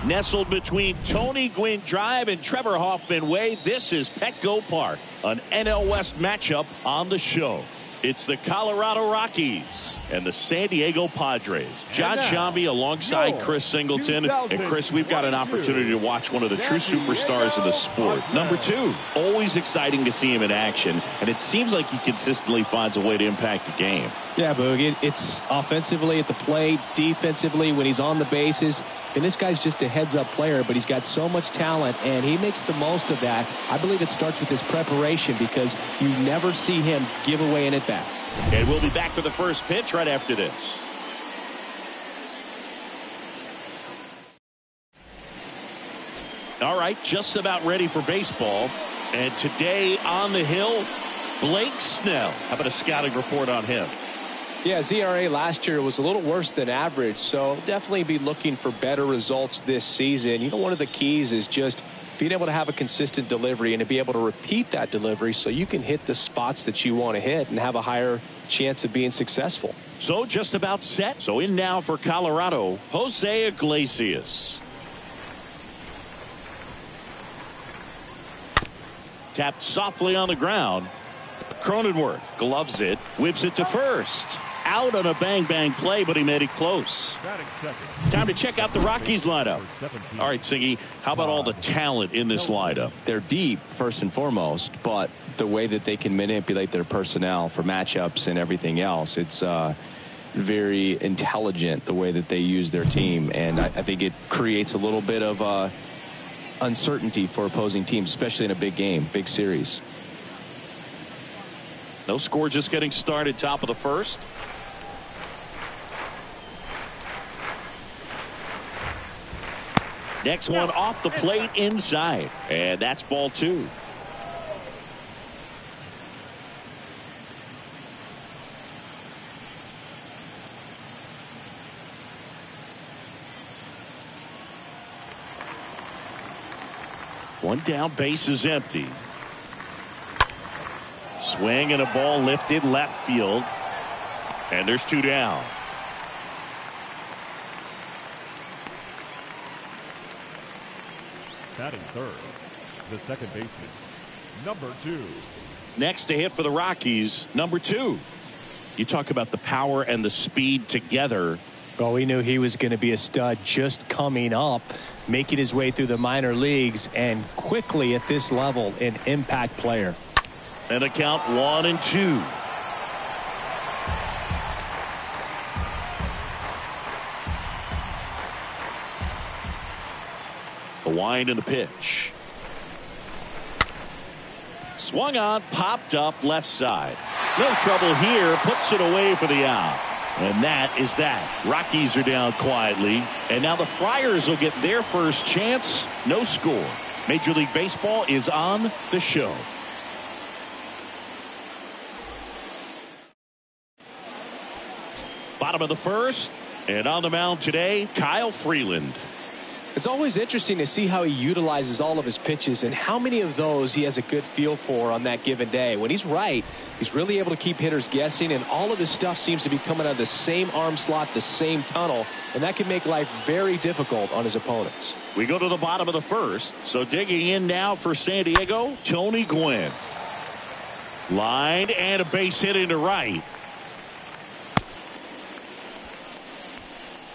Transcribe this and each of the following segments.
Nestled between Tony Gwynn Drive and Trevor Hoffman Way, this is Petco Park, an NL West matchup on the show. It's the Colorado Rockies and the San Diego Padres. John Shambi alongside Chris Singleton. And Chris, we've got an opportunity to watch one of the true superstars of the sport. Number 2, always exciting to see him in action. And it seems like he consistently finds a way to impact the game. Yeah, Boog, it's offensively at the plate, defensively when he's on the bases. And this guy's just a heads-up player, but he's got so much talent, and he makes the most of that. I believe it starts with his preparation because you never see him give away an at-bat. And we'll be back with the first pitch right after this. All right, just about ready for baseball. And today on the hill, Blake Snell. How about a scouting report on him? Yeah, ZRA last year was a little worse than average, so definitely be looking for better results this season. You know, one of the keys is just being able to have a consistent delivery and to be able to repeat that delivery so you can hit the spots that you want to hit and have a higher chance of being successful. So just about set. So in now for Colorado, Jose Iglesias. Tapped softly on the ground. Cronenworth gloves it, whips it to first. Out on a bang-bang play, but he made it close. Time to check out the Rockies lineup. All right, Siggy, how about all the talent in this lineup? They're deep, first and foremost, but the way that they can manipulate their personnel for matchups and everything else, it's very intelligent the way that they use their team, and I think it creates a little bit of uncertainty for opposing teams, especially in a big game, big series. No score, just getting started, top of the first. Next one off the plate inside, and that's ball 2. One down, base is empty. Swing and a ball lifted left field, and there's 2 down. Batting third, the second baseman, number 2. Next to hit for the Rockies, number 2. You talk about the power and the speed together. Well, we knew he was going to be a stud just coming up, making his way through the minor leagues, and quickly at this level, an impact player. And a count 1-2. The wind and the pitch. Swung on, popped up left side. No trouble here, puts it away for the out. And that is that. Rockies are down quietly. And now the Friars will get their first chance. No score. Major League Baseball is on the show. Bottom of the first, and on the mound today, Kyle Freeland. It's always interesting to see how he utilizes all of his pitches and how many of those he has a good feel for on that given day. When he's right, he's really able to keep hitters guessing, and all of his stuff seems to be coming out of the same arm slot, the same tunnel, and that can make life very difficult on his opponents. We go to the bottom of the first, so digging in now for San Diego, Tony Gwynn. Lined and a base hit into right.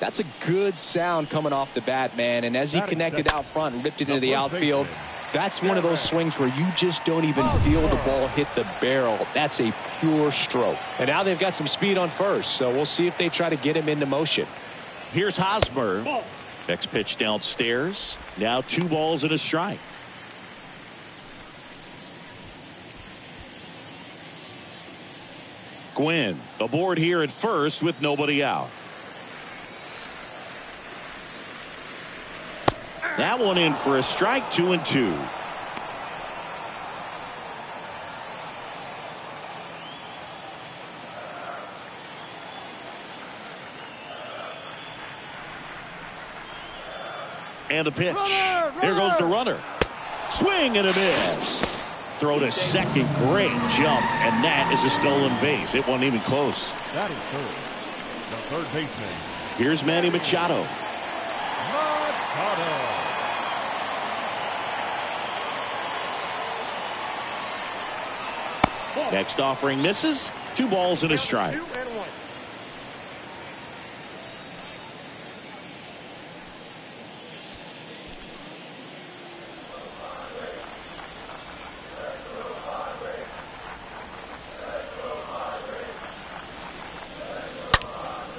That's a good sound coming off the bat, man. And as he connected out front and ripped it into the outfield, that's one of those swings where you just don't even feel the ball hit the barrel. That's a pure stroke. And now they've got some speed on first, so we'll see if they try to get him into motion. Here's Hosmer. Next pitch downstairs. Now 2 balls and a strike. Gwynn aboard here at first with nobody out. That one in for a strike, 2-2. And the pitch. There goes the runner. Swing and a miss. Throw to second. Great jump. And that is a stolen base. It wasn't even close. That is third. The third baseman. Here's Manny Machado. Next offering misses. 2 balls and a strike.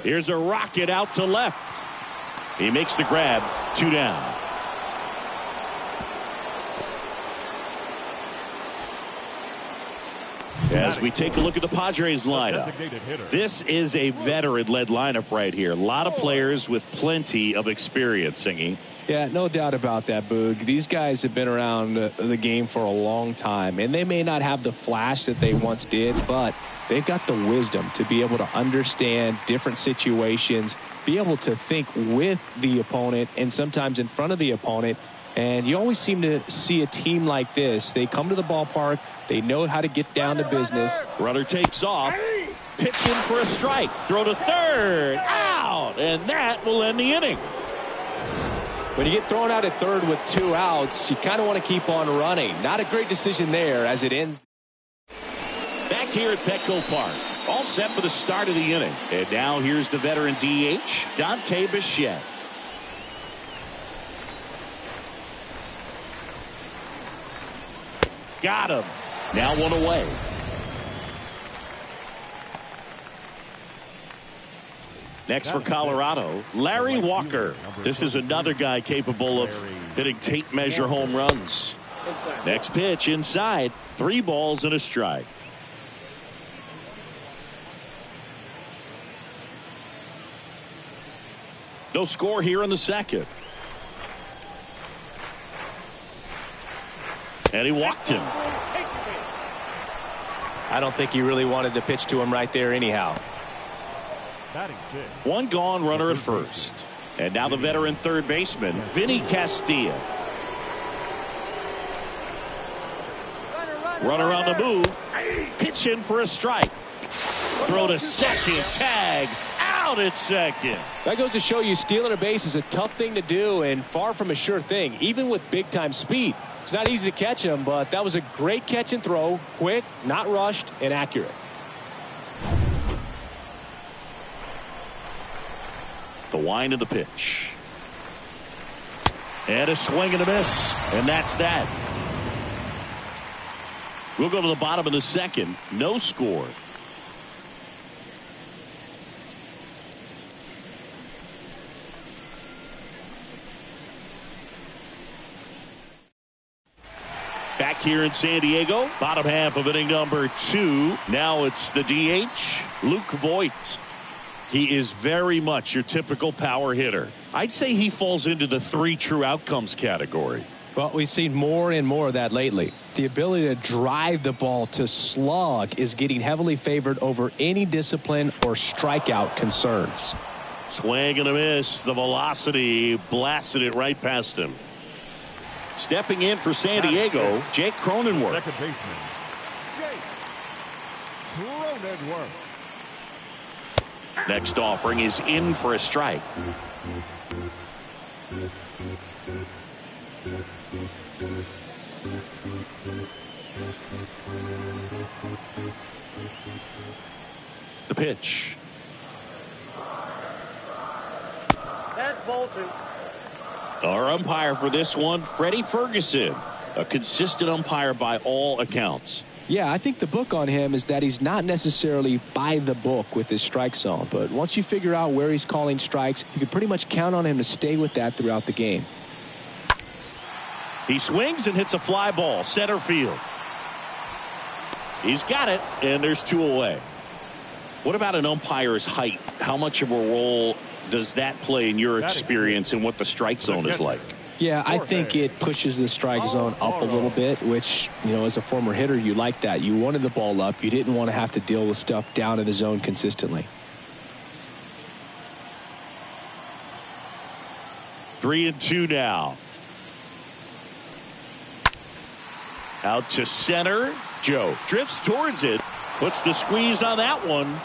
Here's a rocket out to left. He makes the grab. 2 down. As we take a look at the Padres lineup, this is a veteran-led lineup right here. A lot of players with plenty of experience, Singy. Yeah, no doubt about that, Boog. These guys have been around the game for a long time, and they may not have the flash that they once did, but they've got the wisdom to be able to understand different situations, be able to think with the opponent and sometimes in front of the opponent. And you always seem to see a team like this. They come to the ballpark. They know how to get down to business. Runner takes off. Pitch in for a strike. Throw to third. Out. And that will end the inning. When you get thrown out at third with 2 outs, you kind of want to keep on running. Not a great decision there as it ends. Back here at Petco Park. All set for the start of the inning. And now here's the veteran DH, Dante Bichette. Got him. Now 1 away. Next for Colorado, Larry Walker. This is another guy capable of hitting tape measure home runs. Next pitch inside. 3 balls and a strike. No score here in the second. And he walked him. I don't think he really wanted to pitch to him right there anyhow. 1 gone, runner at first. And now the veteran third baseman, Vinny Castilla. Runner on the move. Pitch in for a strike. Throw to second. Tag. Out at second. That goes to show you stealing a base is a tough thing to do and far from a sure thing, even with big-time speed. It's not easy to catch him, but that was a great catch and throw. Quick, not rushed, and accurate. The wind of the pitch. And a swing and a miss. And that's that. We'll go to the bottom of the second. No score. Back here in San Diego, bottom half of inning number 2. Now it's the DH, Luke Voigt. He is very much your typical power hitter. I'd say he falls into the 3 true outcomes category. Well, we've seen more and more of that lately. The ability to drive the ball to slug is getting heavily favored over any discipline or strikeout concerns. Swing and a miss. The velocity blasted it right past him. Stepping in for San Diego, Jake Cronenworth. Second baseman, Jake Cronenworth. Next offering is in for a strike. The pitch. That's ball 2. Our umpire for this one, Freddie Ferguson, a consistent umpire by all accounts. Yeah, I think the book on him is that he's not necessarily by the book with his strike zone, but once you figure out where he's calling strikes, you can pretty much count on him to stay with that throughout the game. He swings and hits a fly ball, center field. He's got it, and there's 2 away. What about an umpire's height? How much of a role does that play in your experience and what the strike zone is like? Yeah, I think it pushes the strike zone up a little bit, which, you know, as a former hitter, you like that. You wanted the ball up. You didn't want to have to deal with stuff down in the zone consistently. 3-2 now. Out to center. Joe drifts towards it. Puts the squeeze on that one.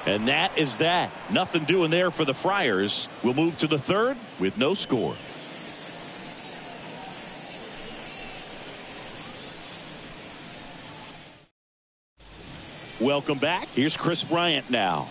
And that is that. Nothing doing there for the Friars. We'll move to the third with no score. Welcome back. Here's Chris Bryant now.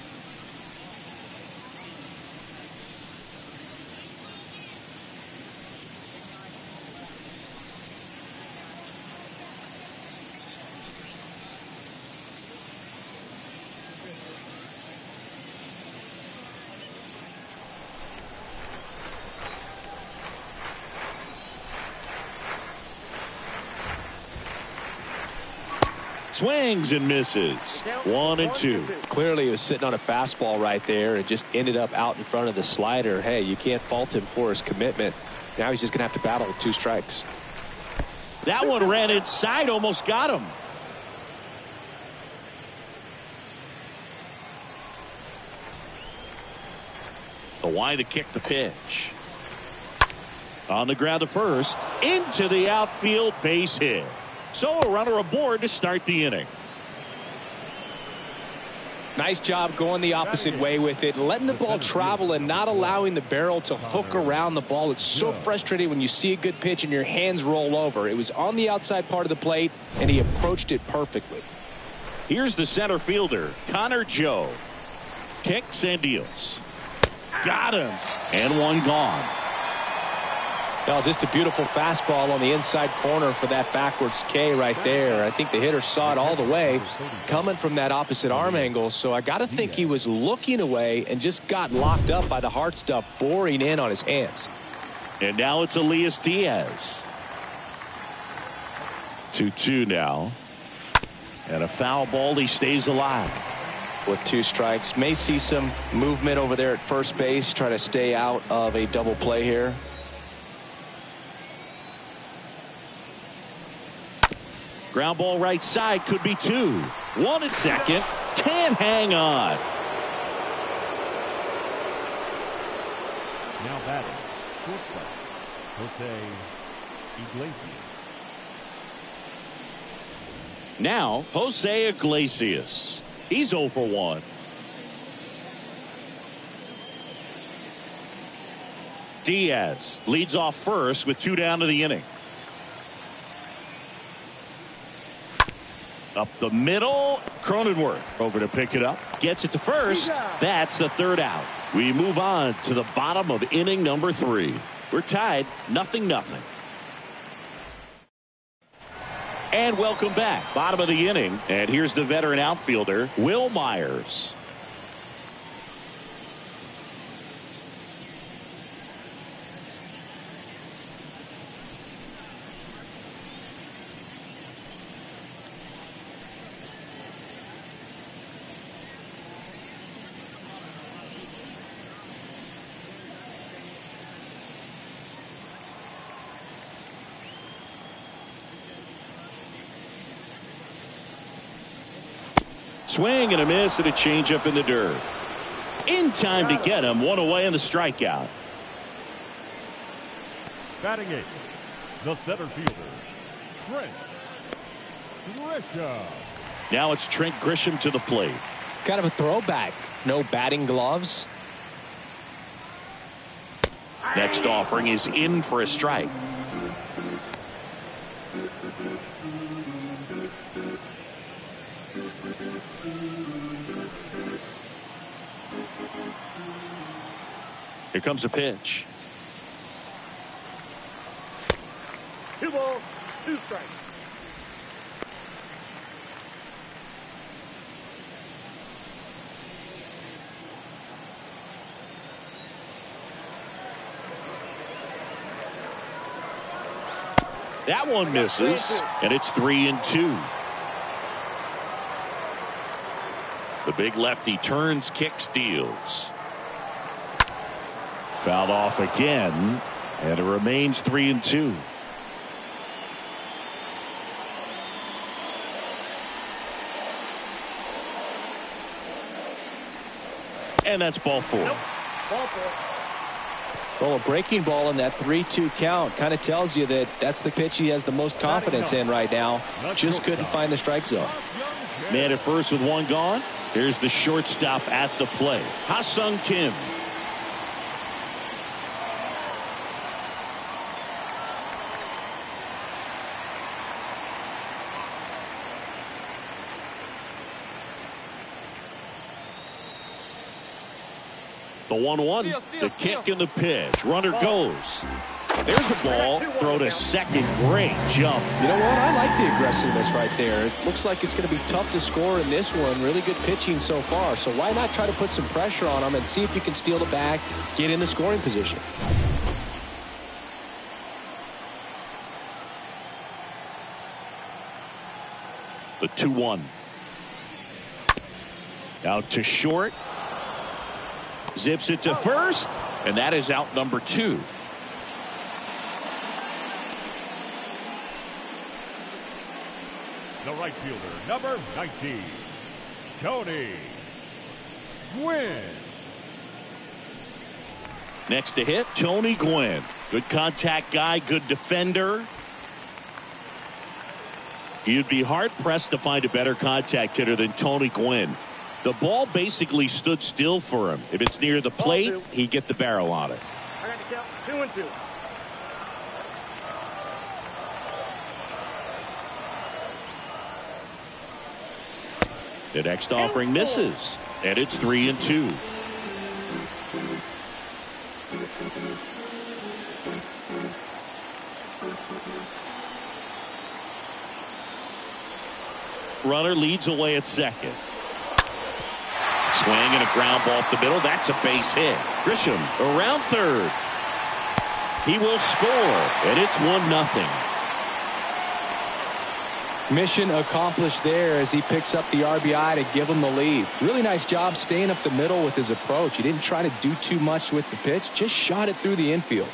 Swings and misses. 1-2. Clearly he was sitting on a fastball right there and just ended up out in front of the slider. Hey, you can't fault him for his commitment. Now he's just going to have to battle with 2 strikes. That one ran inside, almost got him. The wind to kick the pitch. On the ground to first. Into the outfield, base hit. So a runner aboard to start the inning. Nice job going the opposite way with it, letting the ball travel and not allowing the barrel to hook around the ball. It's so frustrating when you see a good pitch and your hands roll over. It was on the outside part of the plate, and he approached it perfectly. Here's the center fielder, Connor Joe. Kicks and deals. Got him. And one gone. Well, just a beautiful fastball on the inside corner for that backwards K right there. I think the hitter saw it all the way coming from that opposite arm angle. So I got to think he was looking away and just got locked up by the hard stuff boring in on his hands. And now it's Elias Diaz. 2-2 now. And a foul ball. He stays alive. With 2 strikes. May see some movement over there at first base. Try to stay out of a double play here. Ground ball right side, could be 2. 1 at second. Can't hang on. Now batting, shortstop, Jose Iglesias. Now, Jose Iglesias. He's 0 for 1. Diaz leads off first with 2 down to the inning. Up the middle, Cronenworth over to pick it up. Gets it to first. That's the 3rd out. We move on to the bottom of inning number 3. We're tied 0-0. And welcome back. Bottom of the inning. And here's the veteran outfielder, Will Myers. Swing and a miss and a changeup in the dirt. In time to get him. 1 away in the strikeout. Batting 8, the center fielder, Trent Grisham. Now it's Trent Grisham to the plate. Kind of a throwback. No batting gloves. Next offering is in for a strike. Here comes a pitch. 2 balls, 2 strikes. That one misses, and it's 3-2. The big lefty turns, kicks, deals. Fouled off again, and it remains 3-2. And that's ball 4. Nope. Ball 4. Well, a breaking ball in that 3-2 count kind of tells you that that's the pitch he has the most confidence in right now. Just couldn't find the strike zone. Man at first with 1 gone. Here's the shortstop at the plate, Ha-Sung Kim. The 1-1. The kick and the pitch. Runner goes. There's a ball. Throw to second. Great jump. You know what? I like the aggressiveness right there. It looks like it's going to be tough to score in this one. Really good pitching so far. So why not try to put some pressure on him and see if you can steal the bag, get into scoring position. The 2-1. Out to short. Zips it to first. And that is out number 2. The right fielder, number 19, Tony Gwynn. Next to hit, Tony Gwynn. Good contact guy, good defender. You'd be hard-pressed to find a better contact hitter than Tony Gwynn. The ball basically stood still for him. If it's near the plate, he'd get the barrel on it. I got to count 2-2. The next offering misses, and it's 3-2. Runner leads away at second. Swing and a ground ball up the middle. That's a base hit. Grisham around third. He will score, and it's 1-0. Mission accomplished there as he picks up the RBI to give him the lead. Really nice job staying up the middle with his approach. He didn't try to do too much with the pitch, just shot it through the infield.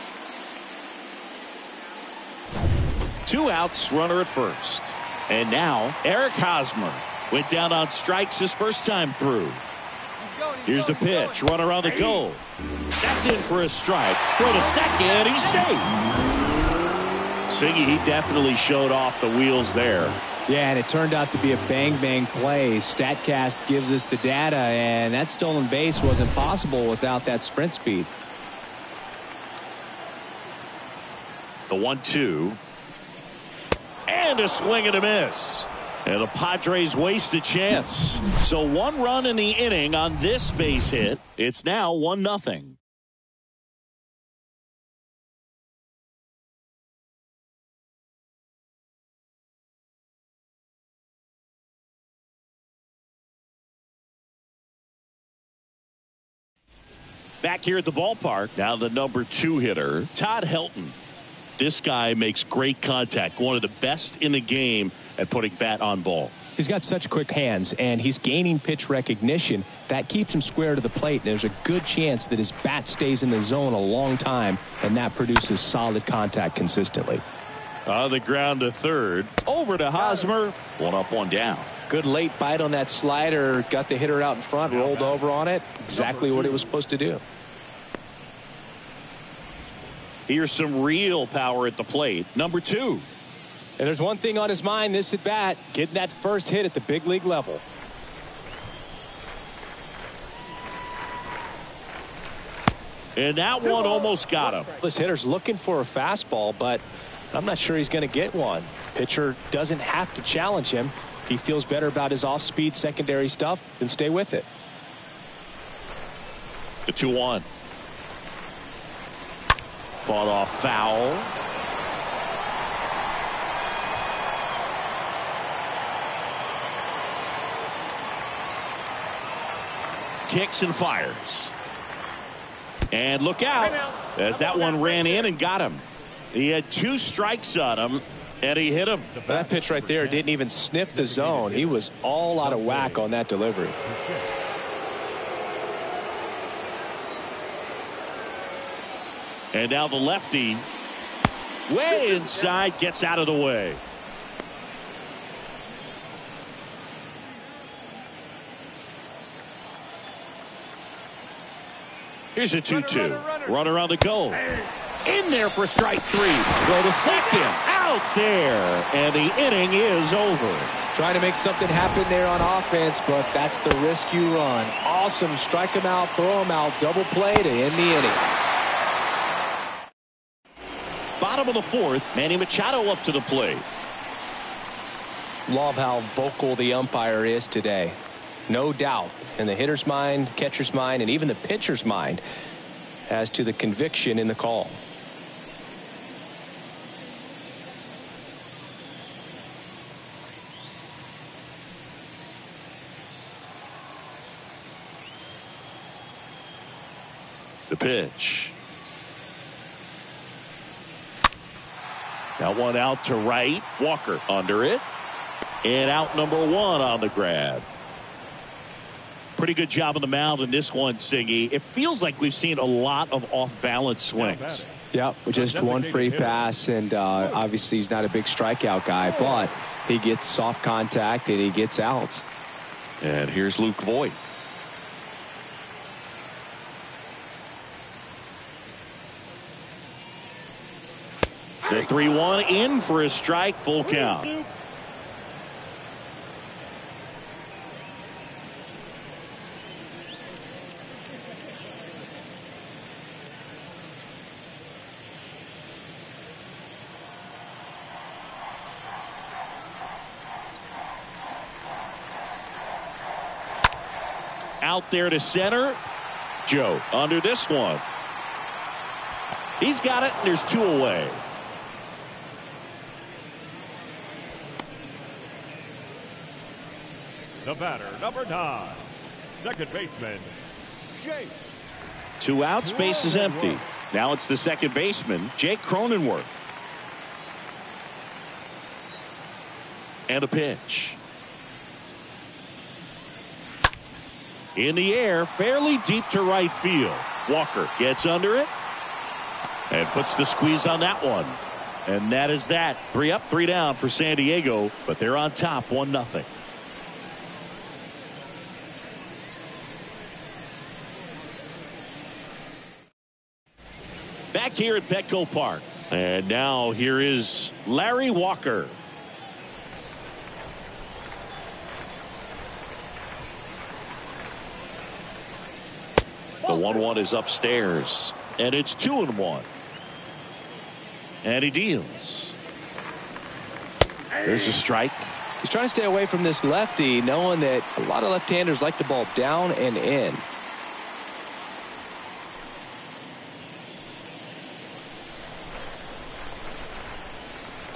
2 outs, runner at first. And now Eric Hosmer went down on strikes his first time through. Here's the pitch. Runner on the go. That's in for a strike. Throw to second. He's safe. Siggy, he definitely showed off the wheels there. Yeah, and it turned out to be a bang-bang play. StatCast gives us the data, and that stolen base wasn't possible without that sprint speed. The 1-2. And a swing and a miss. And the Padres waste a chance. So 1 run in the inning on this base hit. It's now 1-0. Back here at the ballpark, now the number 2 hitter, Todd Helton. This guy makes great contact, one of the best in the game at putting bat on ball. He's got such quick hands, and he's gaining pitch recognition. That keeps him square to the plate. There's a good chance that his bat stays in the zone a long time, and that produces solid contact consistently. On the ground to third, over to Hosmer, 1 up, 1 down. Good late bite on that slider, got the hitter out in front, rolled over on it. Exactly what it was supposed to do. Here's some real power at the plate. Number 2. And there's one thing on his mind this at bat, getting that first hit at the big league level. And that one almost got him. This hitter's looking for a fastball, but I'm not sure he's going to get one. Pitcher doesn't have to challenge him. If he feels better about his off-speed secondary stuff, then stay with it. The 2-1. Fought off foul. Kicks and fires. And look out as that one ran in and got him. He had 2 strikes on him, and he hit him. That pitch right there didn't even sniff the zone. He was all out of whack on that delivery. And now the lefty, way inside, gets out of the way. Here's a 2-2. Runner on the go. In there for strike 3. Go to second. Out there. And the inning is over. Trying to make something happen there on offense, but that's the risk you run. Awesome. Strike him out, throw him out, double play to end the inning. Bottom of the 4th, Manny Machado up to the plate. Love how vocal the umpire is today. no doubt in the hitter's mind, catcher's mind, and even the pitcher's mind as to the conviction in the call. The pitch. That one out to right. Walker under it. And out number one on the grab. Pretty good job on the mound in this one, Singy. It feels like we've seen a lot of off-balance swings. Yeah, just one free pass, and obviously he's not a big strikeout guy, but he gets soft contact and he gets outs. And here's Luke Voigt. The 3-1 in for a strike, full count. Out there to center. Joe under this one. He's got it, and there's two away. The batter, number 9, second baseman, Jake. 2 outs, base is empty. Now it's the second baseman, Jake Cronenworth. And a pitch. In the air, fairly deep to right field. Walker gets under it and puts the squeeze on that one. And that is that. 3 up, 3 down for San Diego, but they're on top 1-0. Back here at Petco Park. And now here is Larry Walker. The 1-1 is upstairs. And it's 2-1. And he deals. There's a strike. He's trying to stay away from this lefty, knowing that a lot of left-handers like the ball down and in.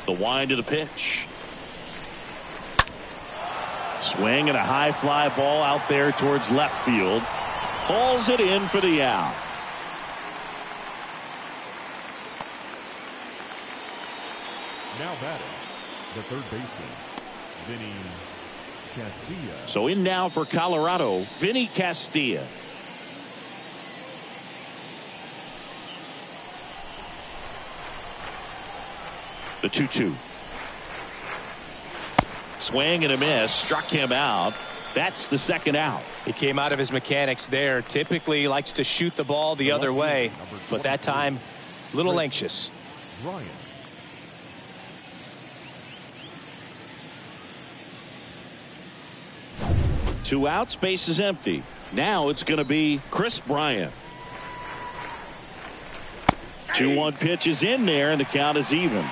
The wind of the pitch. Swing and a high fly ball out there towards left field. Hauls it in for the out. Now batting, the third baseman, Vinny Castilla. So in now for Colorado, Vinny Castilla. The 2-2. Swing and a miss. Struck him out. That's the second out. He came out of his mechanics there. Typically likes to shoot the ball the other way, but that time a little anxious. Bryant. Two outs, base is empty. Now it's going to be Chris Bryant. 2-1 pitch is in there, and the count is even.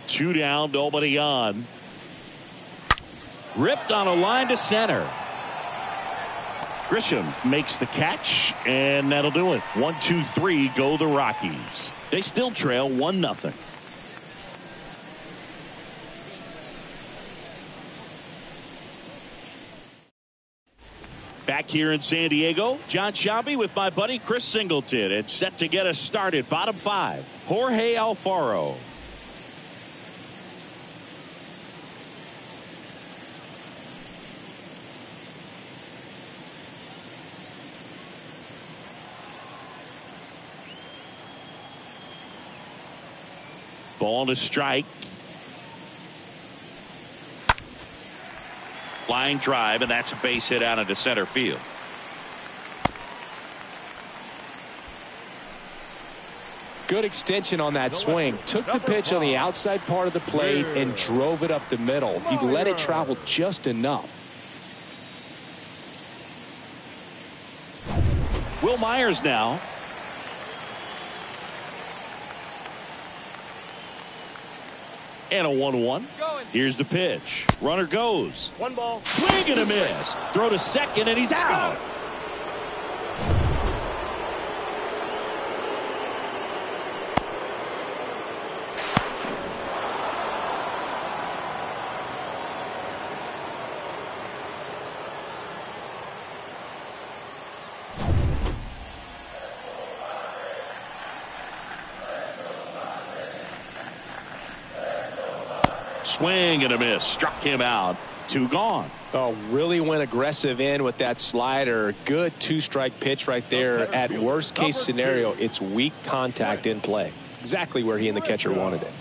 Two down, nobody on. Ripped on a line to center. Grisham makes the catch, and that'll do it. 1-2-3 go the Rockies. They still trail 1-0. Back here in San Diego, John Sciambi with my buddy Chris Singleton. It's set to get us started. Bottom 5, Jorge Alfaro. Ball to strike. Line drive, and that's a base hit out into center field. Good extension on that swing. Took the pitch on the outside part of the plate and drove it up the middle. He let it travel just enough. Will Myers now. And a 1-1. Here's the pitch. Runner goes. 1 ball. Swing and a miss. Throw to second, and he's out. Swing and a miss. Struck him out. 2 gone. Oh, really went aggressive in with that slider. Good 2-strike pitch right there. At worst case scenario, it's weak contact in play. Exactly where he and the catcher wanted it.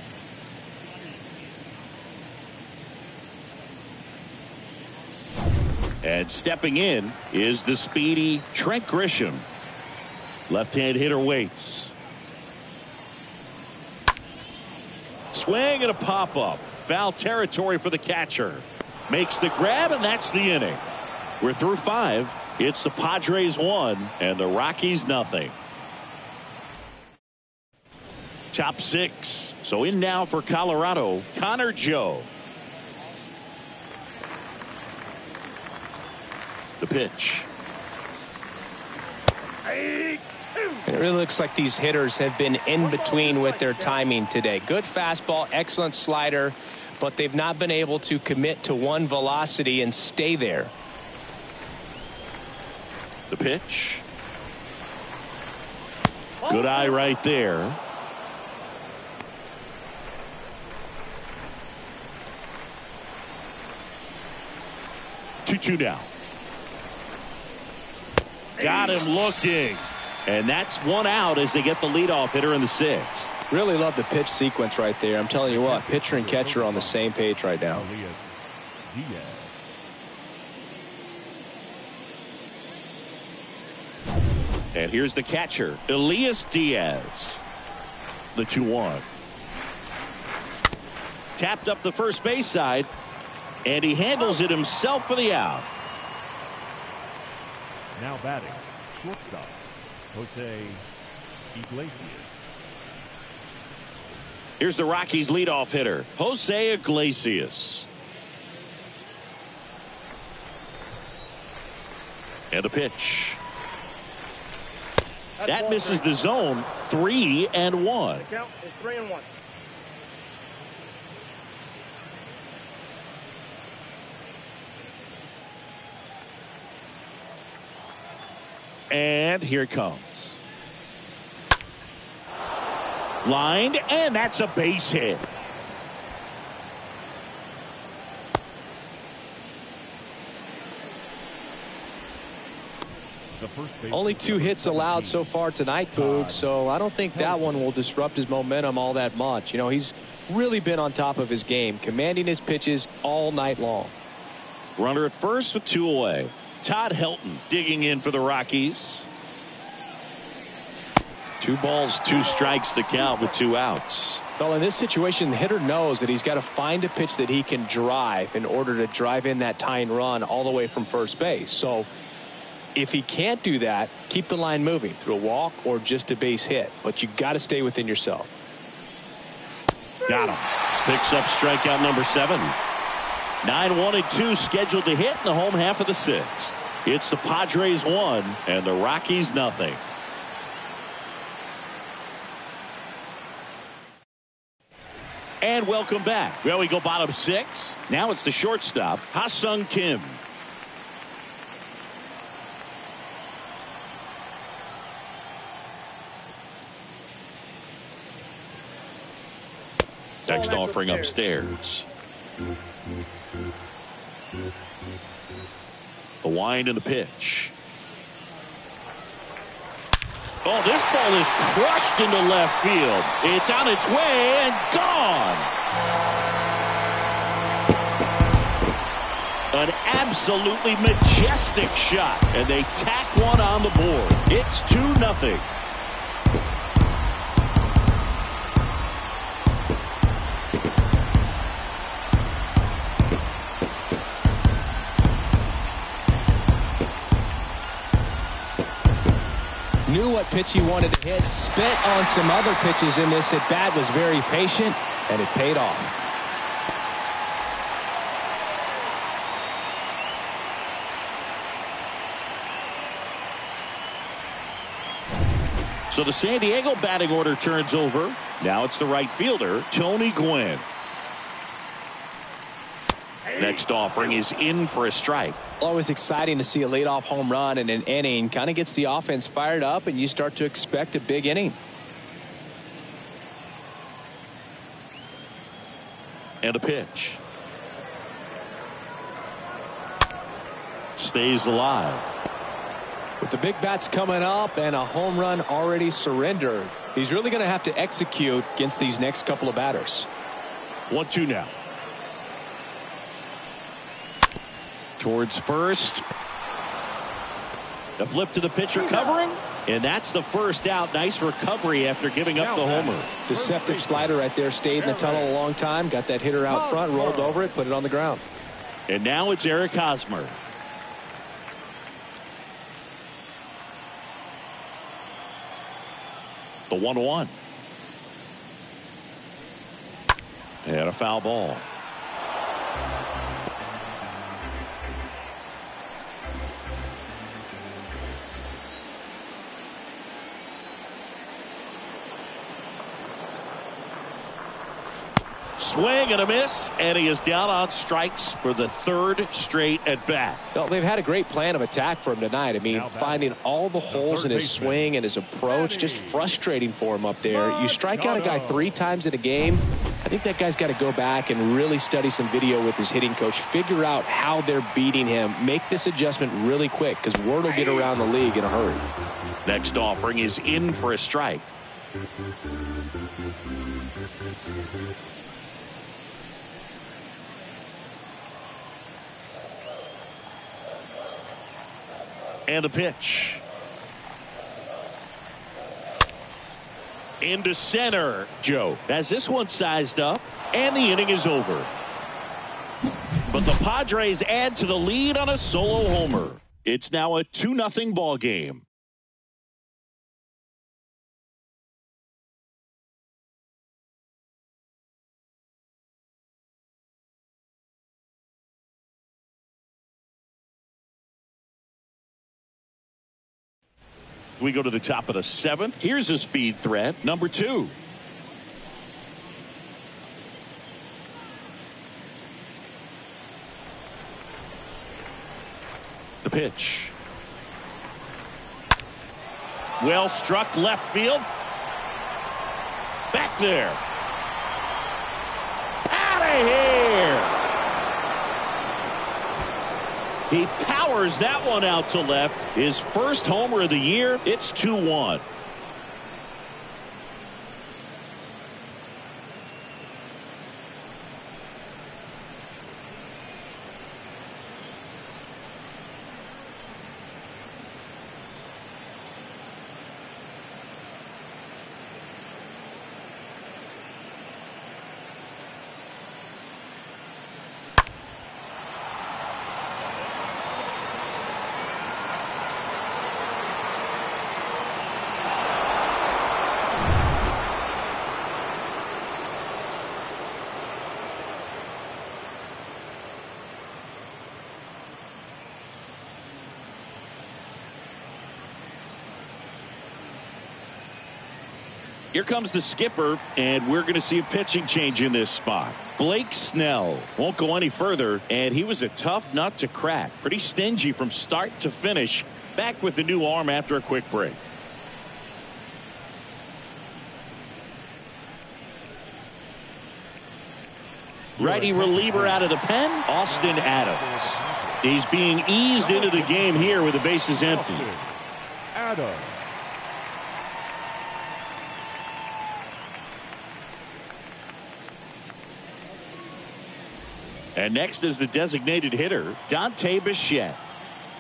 And stepping in is the speedy Trent Grisham. Left-hand hitter waits. Swing and a pop-up. Foul territory for the catcher. Makes the grab, and that's the inning. We're through 5. It's the Padres 1 and the Rockies nothing. Top 6. So in now for Colorado, Connor Joe. The pitch. It really looks like these hitters have been in between with their timing today. Good fastball, excellent slider, but they've not been able to commit to one velocity and stay there. The pitch. Good eye right there. Two now. Got him looking. And that's 1 out as they get the leadoff hitter in the 6th. Really love the pitch sequence right there. I'm telling you what, pitcher and catcher on the same page right now. And here's the catcher, Elias Diaz. The 2-1. Tapped up the first base side, and he handles it himself for the out. Now batting, shortstop, Jose Iglesias. Here's the Rockies leadoff hitter, Jose Iglesias. And a pitch. That misses the zone. 3-1. The count is 3-1. And here it comes. Lined, and that's a base hit. Only 2 hits allowed so far tonight, Boog, so I don't think that one will disrupt his momentum all that much. You know, he's really been on top of his game, commanding his pitches all night long. Runner at first with 2 away. Todd Helton digging in for the Rockies. 2 balls, 2 strikes to count with 2 outs. Well, in this situation, the hitter knows that he's got to find a pitch that he can drive in order to drive in that tying run all the way from first base. So if he can't do that, keep the line moving through a walk or just a base hit. But you got to stay within yourself. Got him. Picks up strikeout number 7. 9-1-2 scheduled to hit in the home half of the 6th. It's the Padres 1 and the Rockies nothing. And welcome back. Well, we go bottom 6. Now it's the shortstop, Ha-Sung Kim. Next offering upstairs. The wind and the pitch. Oh, this ball is crushed into left field. It's on its way and gone. An absolutely majestic shot, and they tack one on the board. It's 2-0. Knew what pitch he wanted to hit, spit on some other pitches in this at bat, was very patient, and it paid off. So the San Diego batting order turns over. Now it's the right fielder, Tony Gwynn. Next offering is in for a strike. Always exciting to see a leadoff home run in an inning. Kind of gets the offense fired up, and you start to expect a big inning. And a pitch. Stays alive. With the big bats coming up and a home run already surrendered, he's really going to have to execute against these next couple of batters. 1-2 now. Towards first. A flip to the pitcher covering. And that's the first out. Nice recovery after giving up the homer. Deceptive slider right there. Stayed in the tunnel a long time. Got that hitter out front. Rolled over it. Put it on the ground. And now it's Eric Hosmer. The 1-1. And a foul ball. Swing and a miss, and he is down on strikes for the third straight at bat. Well, they've had a great plan of attack for him tonight. I mean, finding all the holes in his swing and his approach, just frustrating for him up there. You strike out a guy 3 times in a game. I think that guy's got to go back and really study some video with his hitting coach, figure out how they're beating him, make this adjustment really quick, because word will get around the league in a hurry. Next offering is in for a strike. And a pitch. Into center. Joe has this one sized up, and the inning is over. But the Padres add to the lead on a solo homer. It's now a 2-0 ball game. We go to the top of the 7th. Here's a speed threat, number 2. The pitch. Well struck left field. Back there. Out of here. He powers that one out to left. His first homer of the year. It's 2-1. Here comes the skipper, and we're going to see a pitching change in this spot. Blake Snell won't go any further, and he was a tough nut to crack. Pretty stingy from start to finish. Back with the new arm after a quick break. Righty reliever out of the pen, Austin Adams. He's being eased into the game here with the bases empty. Adams. And next is the designated hitter, Dante Bichette.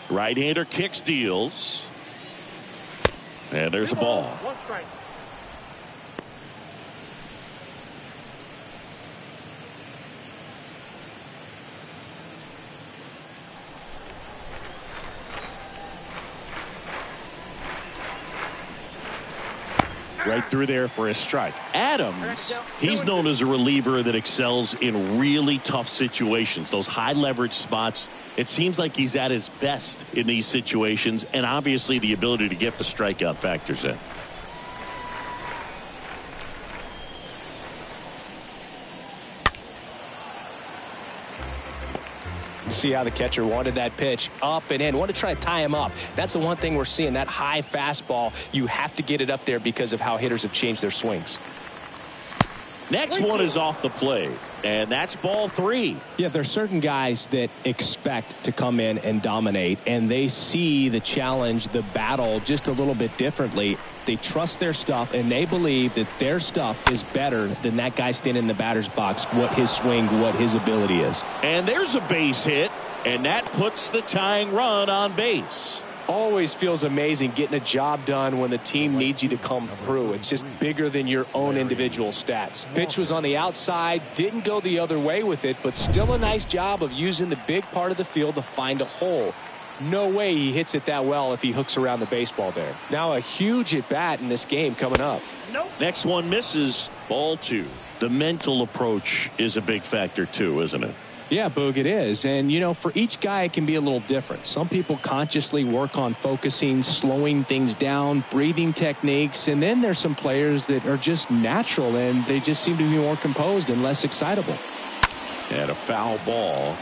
Right-hander kicks, deals. And there's a ball. 1 strike. Right through there for a strike. Adams, he's known as a reliever that excels in really tough situations. Those high leverage spots. It seems like he's at his best in these situations, and obviously the ability to get the strikeout factors in. See how the catcher wanted that pitch up and in. Want to try to tie him up. That's the one thing we're seeing, that high fastball. You have to get it up there because of how hitters have changed their swings. Next one is off the plate, and that's ball 3. Yeah, there's certain guys that expect to come in and dominate, and they see the challenge, the battle, just a little bit differently. They trust their stuff, and they believe that their stuff is better than that guy standing in the batter's box, what his swing, what his ability is. And there's a base hit, and that puts the tying run on base. Always feels amazing getting a job done when the team needs you to come through. It's just bigger than your own individual stats. Pitch was on the outside, didn't go the other way with it, but still a nice job of using the big part of the field to find a hole. No way he hits it that well if he hooks around the baseball there. Now a huge at bat in this game coming up. Next one misses, ball 2. The mental approach is a big factor too, isn't it? Yeah, Boog, it is. And, you know, for each guy, it can be a little different. Some people consciously work on focusing, slowing things down, breathing techniques. And then there's some players that are just natural and they just seem to be more composed and less excitable. And a foul ball.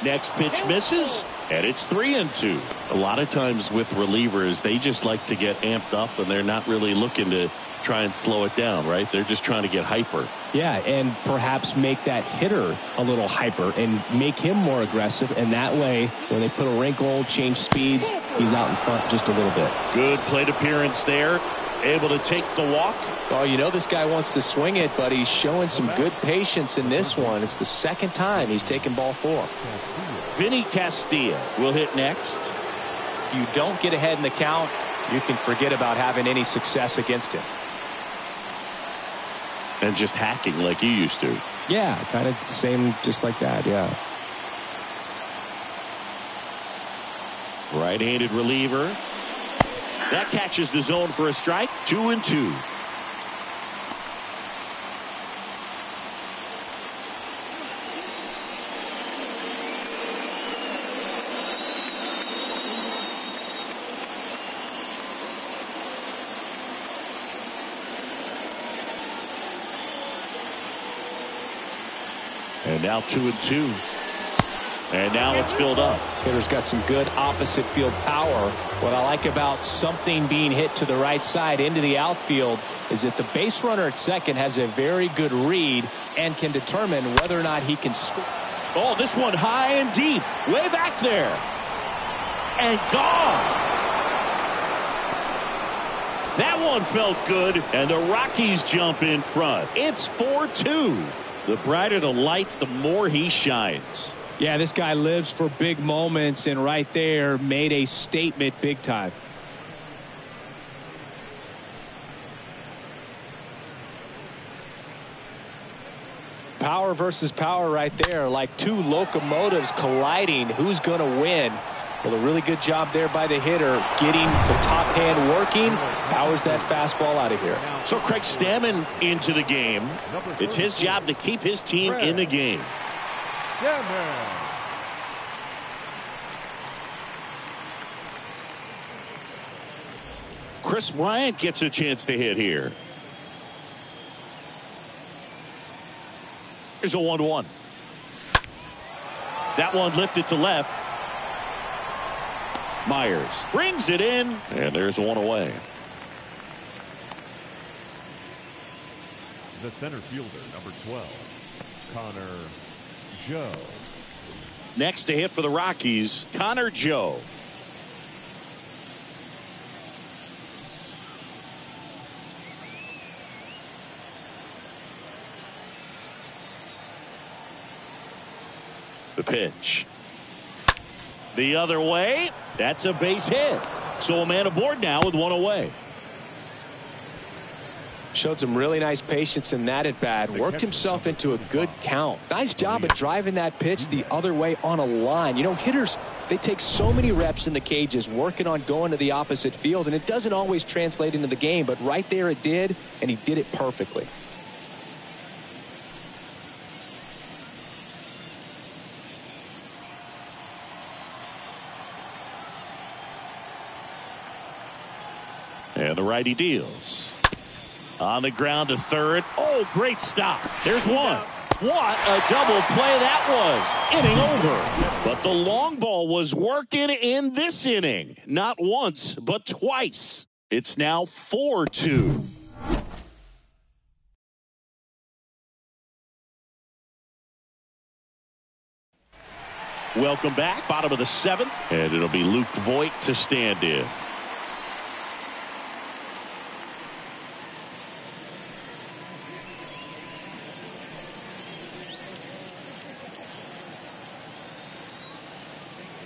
Next pitch misses, and it's 3-2. A lot of times with relievers, they just like to get amped up, and they're not really looking to try and slow it down, right? They're just trying to get hyper. Yeah, and perhaps make that hitter a little hyper and make him more aggressive, and that way, when they put a wrinkle, change speeds, he's out in front just a little bit. Good plate appearance there. Able to take the walk. Oh, you know this guy wants to swing it, but he's showing some good patience in this one. It's the second time he's taken ball 4. Vinny Castilla will hit next. If you don't get ahead in the count, you can forget about having any success against him. And just hacking like you used to. Yeah, kind of same, just like that, yeah. Right-handed reliever. That catches the zone for a strike. 2-2. And now 2-2. And now it's filled up. Hitter's got some good opposite field power. What I like about something being hit to the right side into the outfield is that the base runner at second has a very good read and can determine whether or not he can score. Oh, this one high and deep. Way back there. And gone. That one felt good. And the Rockies jump in front. It's 4-2. The brighter the lights, the more he shines. Yeah, this guy lives for big moments, and right there made a statement big time. Power versus power right there, like two locomotives colliding. Who's going to win? Well, a really good job there by the hitter, getting the top hand working, powers that fastball out of here. So Craig Stammen into the game. It's his job to keep his team in the game. Chris Bryant gets a chance to hit here. Here's a 1-1. That one lifted to left. Myers brings it in, and there's one away. The center fielder, number 12, Connor Joe. Next to hit for the Rockies, Connor Joe. The pitch. The other way. That's a base hit. So a man aboard now with one away. Showed some really nice patience in that at bat. Worked himself into a good count. Nice job at driving that pitch the other way on a line. You know, hitters, they take so many reps in the cages working on going to the opposite field, and it doesn't always translate into the game, but right there it did, and he did it perfectly. And the righty deals. On the ground to third. Oh, great stop. There's one. What a double play that was. Inning over. But the long ball was working in this inning. Not once, but twice. It's now 4-2. Welcome back. Bottom of the seventh. And it'll be Luke Voit to stand in.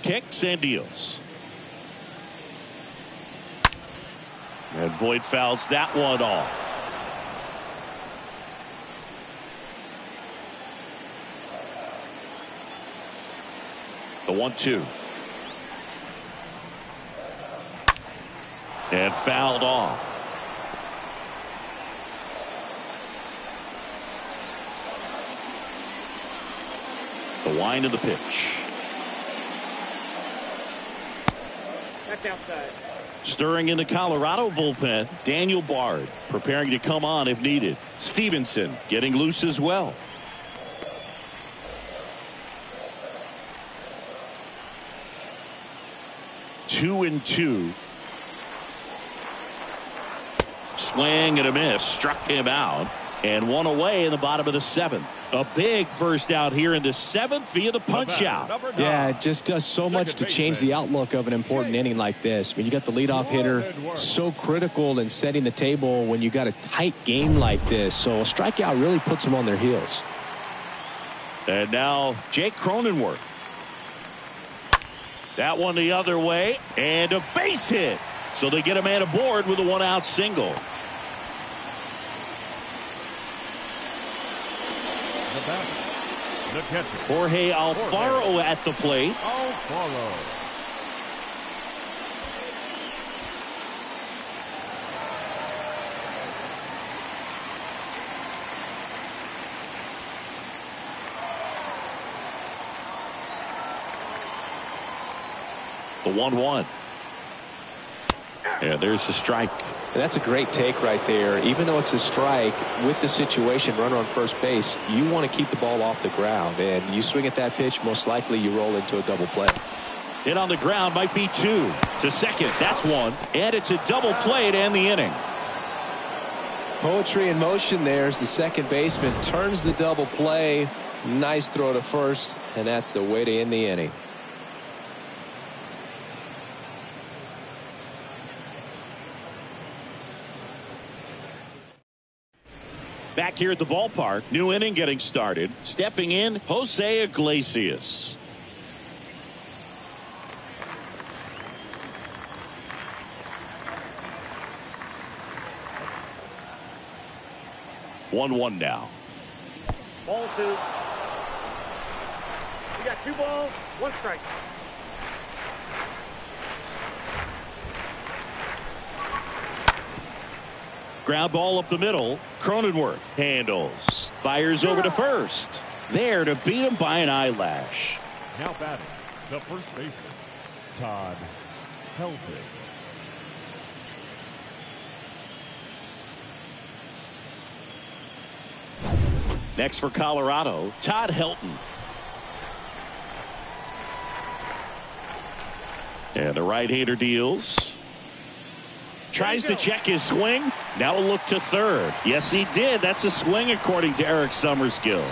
Kicks and deals. And Voit fouls that one off. The 1-2. And fouled off. The wind of the pitch. That's outside. Stirring in the Colorado bullpen, Daniel Bard preparing to come on if needed. Stevenson getting loose as well. Two and two. Swing and a miss. Struck him out. And one away in the bottom of the seventh. A big first out here in the seventh via the punch out. Yeah, it just does so much to change the outlook of an important inning like this. I mean, you got the leadoff hitter, so critical in setting the table when you got a tight game like this. So a strikeout really puts them on their heels. And now Jake Cronenworth. That one the other way, and a base hit. So they get a man aboard with a one-out single. The catcher, Jorge Alfaro at the plate. Alfaro. The 1-1. Yeah, there's the strike. And that's a great take right there. Even though it's a strike, with the situation, runner on first base, you want to keep the ball off the ground. And you swing at that pitch, most likely you roll into a double play. Hit on the ground might be two. To second, that's one. And it's a double play to end the inning. Poetry in motion there as the second baseman turns the double play. Nice throw to first, and that's the way to end the inning. Back here at the ballpark, new inning getting started. Stepping in, Jose Iglesias. One now. Ball two. You got 2 balls, 1 strike. Ground ball up the middle. Cronenworth handles. Fires over to first. There to beat him by an eyelash. Now batting, the first baseman, Todd Helton. Next for Colorado, Todd Helton. And the right-hander deals. Tries to check his swing. Now a look to third. Yes, he did. That's a swing according to Eric Summerskill.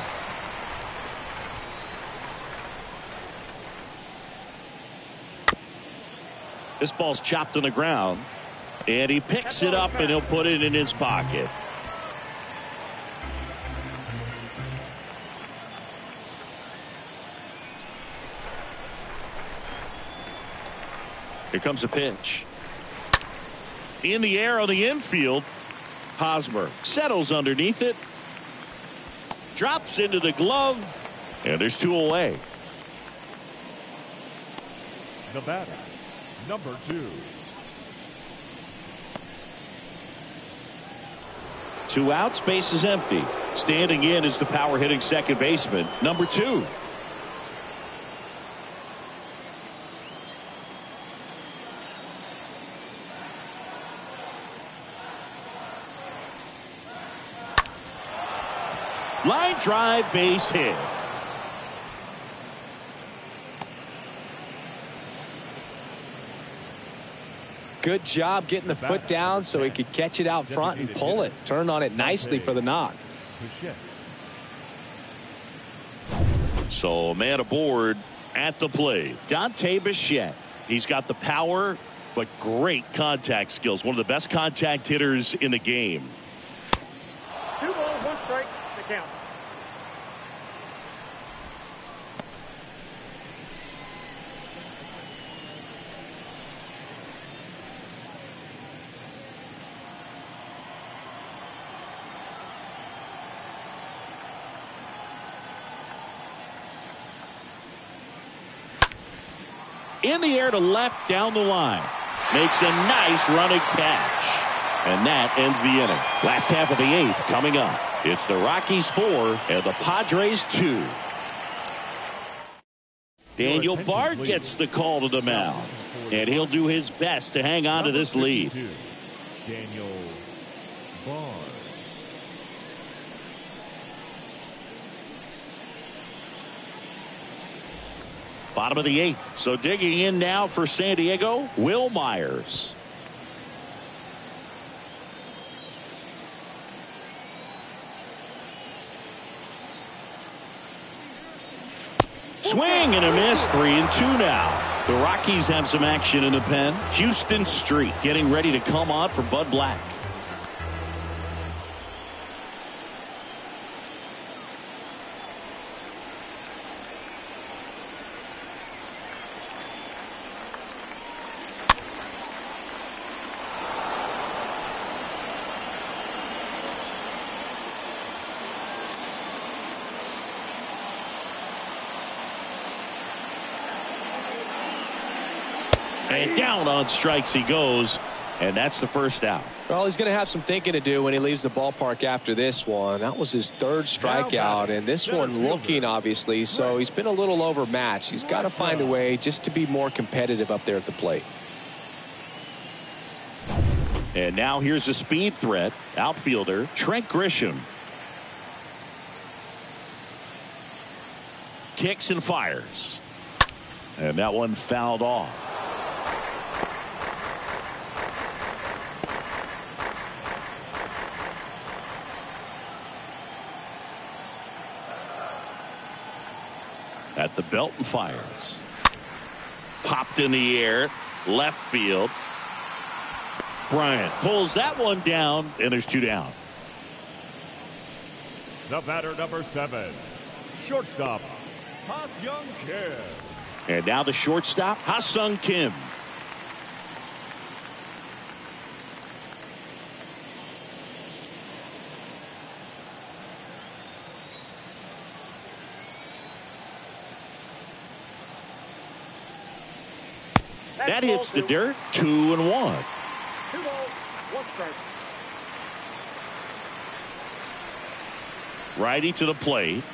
This ball's chopped on the ground. And he picks it up and he'll put it in his pocket. Here comes a pitch. In the air on the infield. Hosmer settles underneath it. Drops into the glove. And there's 2 away. The batter, number 2. 2 outs, base is empty. Standing in is the power hitting second baseman, number 2. Line drive, base hit. Good job getting the foot down so he could catch it out front and pull it. Turned on it nicely for the knock. So a man aboard at the plate. Dante Bichette. He's got the power, but great contact skills. One of the best contact hitters in the game. 2 balls, 1 strike, the count. In the air to left down the line. Makes a nice running catch. And that ends the inning. Last half of the 8th coming up. It's the Rockies 4 and the Padres 2. Daniel Bard gets the call to the mound. And he'll do his best to hang on to this lead. Daniel Bard. Bottom of the 8th. So digging in now for San Diego, Will Myers. Swing and a miss. 3-2 now. The Rockies have some action in the pen. Houston Street getting ready to come on for Bud Black. And down on strikes he goes, and that's the first out. Well, he's going to have some thinking to do when he leaves the ballpark after this one. That was his 3rd strikeout, and this one looking, obviously, so he's been a little overmatched. He's got to find a way just to be more competitive up there at the plate. And now here's a speed threat. Outfielder Trent Grisham. Kicks and fires. And that one fouled off. At the belt and fires. Popped in the air. Left field. Bryant pulls that one down, and there's 2 down. The batter, number 7, shortstop, Ha-Seong Kim. And now the shortstop, Ha-Seong Kim. That hits the dirt. 2-1. 2 balls, 1 strike. Righty to the plate.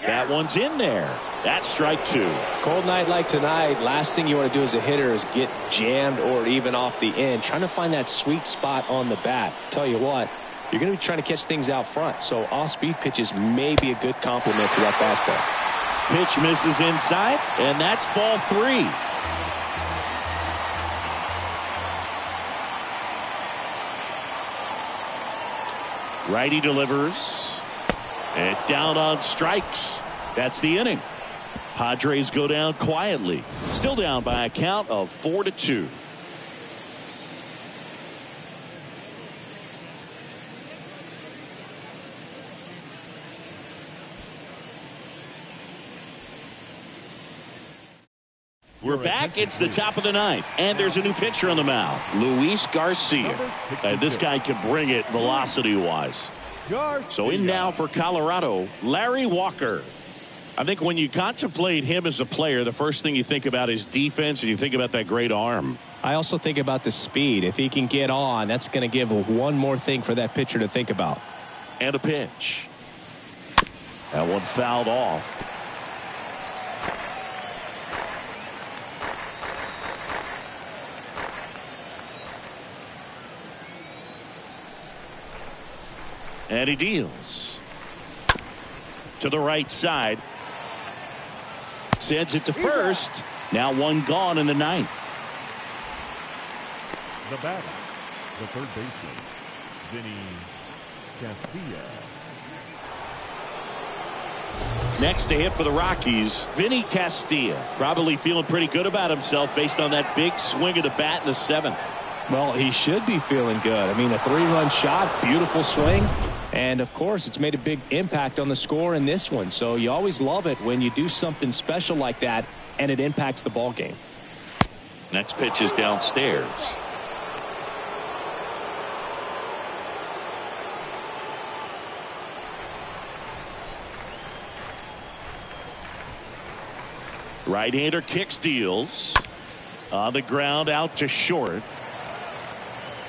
That one's in there. That's strike 2. Cold night like tonight, last thing you want to do as a hitter is get jammed or even off the end. Trying to find that sweet spot on the bat. Tell you what, you're going to be trying to catch things out front, so off-speed pitches may be a good complement to that fastball. Pitch misses inside, and that's ball 3. Righty delivers. And down on strikes. That's the inning. Padres go down quietly. Still down by a count of 4-2. We're back. It's the top of the 9th, and there's a new pitcher on the mound, Luis Garcia. And this guy can bring it velocity-wise. So in now for Colorado, Larry Walker. I think when you contemplate him as a player, the first thing you think about is defense, and you think about that great arm. I also think about the speed. If he can get on, that's going to give one more thing for that pitcher to think about. And a pitch. That one fouled off. And he deals. to the right side. Sends it to first. Now one gone in the ninth. The batter, the third baseman, Vinny Castilla. Next to hit for the Rockies, Vinny Castilla. Probably feeling pretty good about himself based on that big swing of the bat in the seventh. Well, he should be feeling good. I mean, a 3-run shot, beautiful swing. And, of course, it's made a big impact on the score in this one. So you always love it when you do something special like that and it impacts the ball game. Next pitch is downstairs. Right-hander kicks, deals. On the ground, out to short.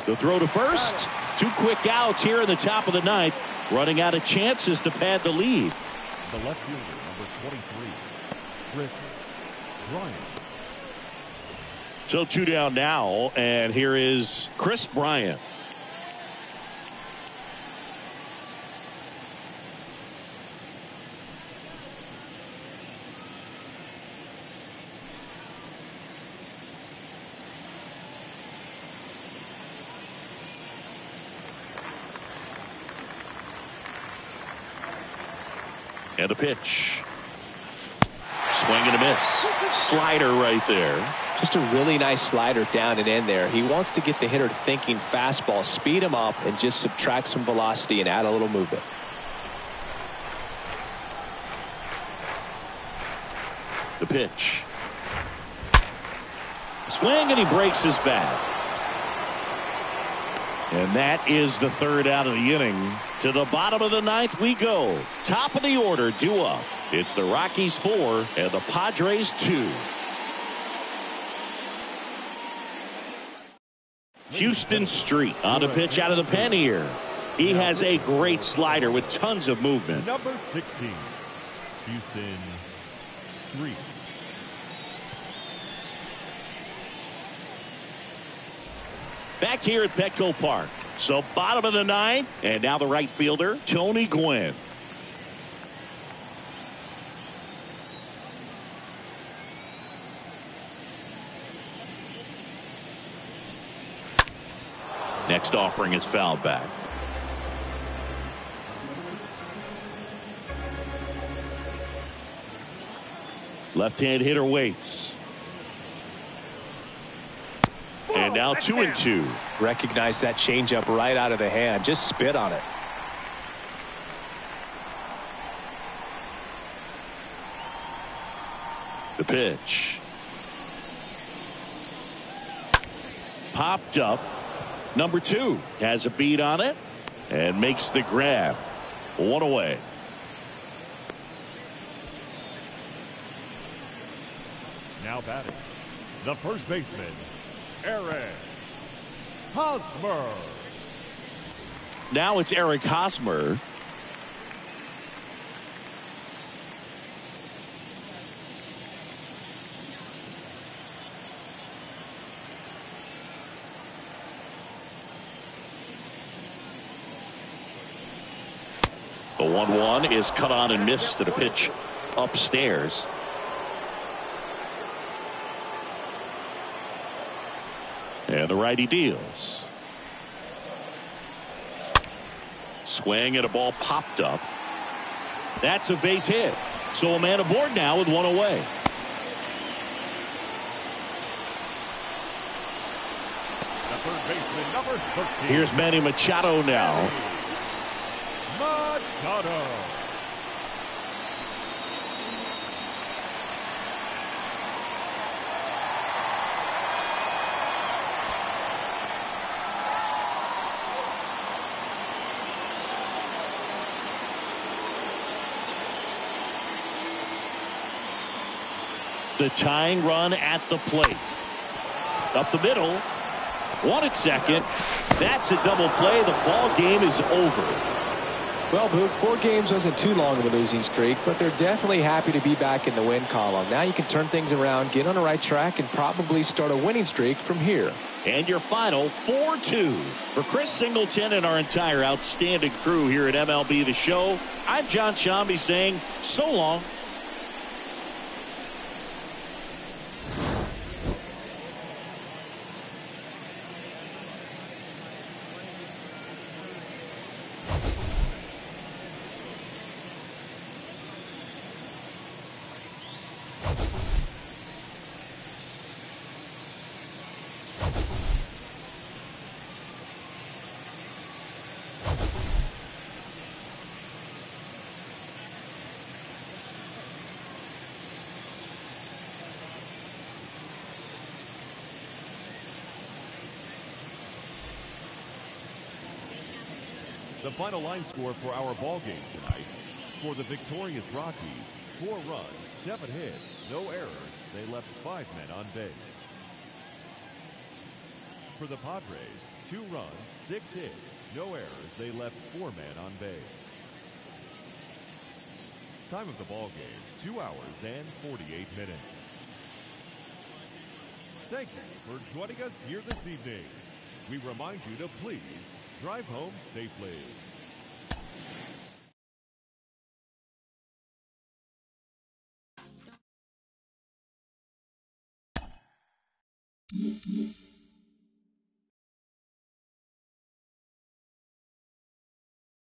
The throw to first. 2 quick outs here in the top of the ninth. Running out of chances to pad the lead. The left fielder, number 23, Chris Bryant. So 2 down now, and here is Chris Bryant. And the pitch. Swing and a miss. Slider right there. Just a really nice slider down and in there. He wants to get the hitter thinking fastball, speed him up, and just subtract some velocity and add a little movement. The pitch. Swing, and he breaks his bat. And that is the third out of the inning. To the bottom of the ninth we go. Top of the order, due up. It's the Rockies 4 and the Padres 2. Houston Street on the pitch out of the pen here. He has a great slider with tons of movement. Number 16, Houston Street. Back here at Petco Park. So bottom of the ninth, and now the right fielder, Tony Gwynn. Next offering is fouled back. Left-hand hitter waits. And now 2-2. Recognize that changeup right out of the hand. Just spit on it. The pitch. Popped up. Number 2 has a beat on it and makes the grab. 1 away. Now batting, the first baseman, Eric Hosmer. Now it's Eric Hosmer. The 1-1 is cut on and missed at a pitch upstairs. And the righty deals. Swing and a ball popped up. That's a base hit. So a man aboard now with 1 away. The third baseman, number 13. Here's Manny Machado now. Machado. The tying run at the plate. Up the middle. 1 at second. That's a double play. The ball game is over. Well, Boog, 4 games wasn't too long of a losing streak, but they're definitely happy to be back in the win column. Now you can turn things around, get on the right track, and probably start a winning streak from here. And your final 4-2. For Chris Singleton and our entire outstanding crew here at MLB The Show, I'm John Shambi saying so long. The final line score for our ball game tonight. For the victorious Rockies, 4 runs, 7 hits, no errors. They left 5 men on base. For the Padres, 2 runs, 6 hits, no errors. They left 4 men on base. Time of the ball game, 2 hours and 48 minutes. Thank you for joining us here this evening. We remind you to please drive home safely.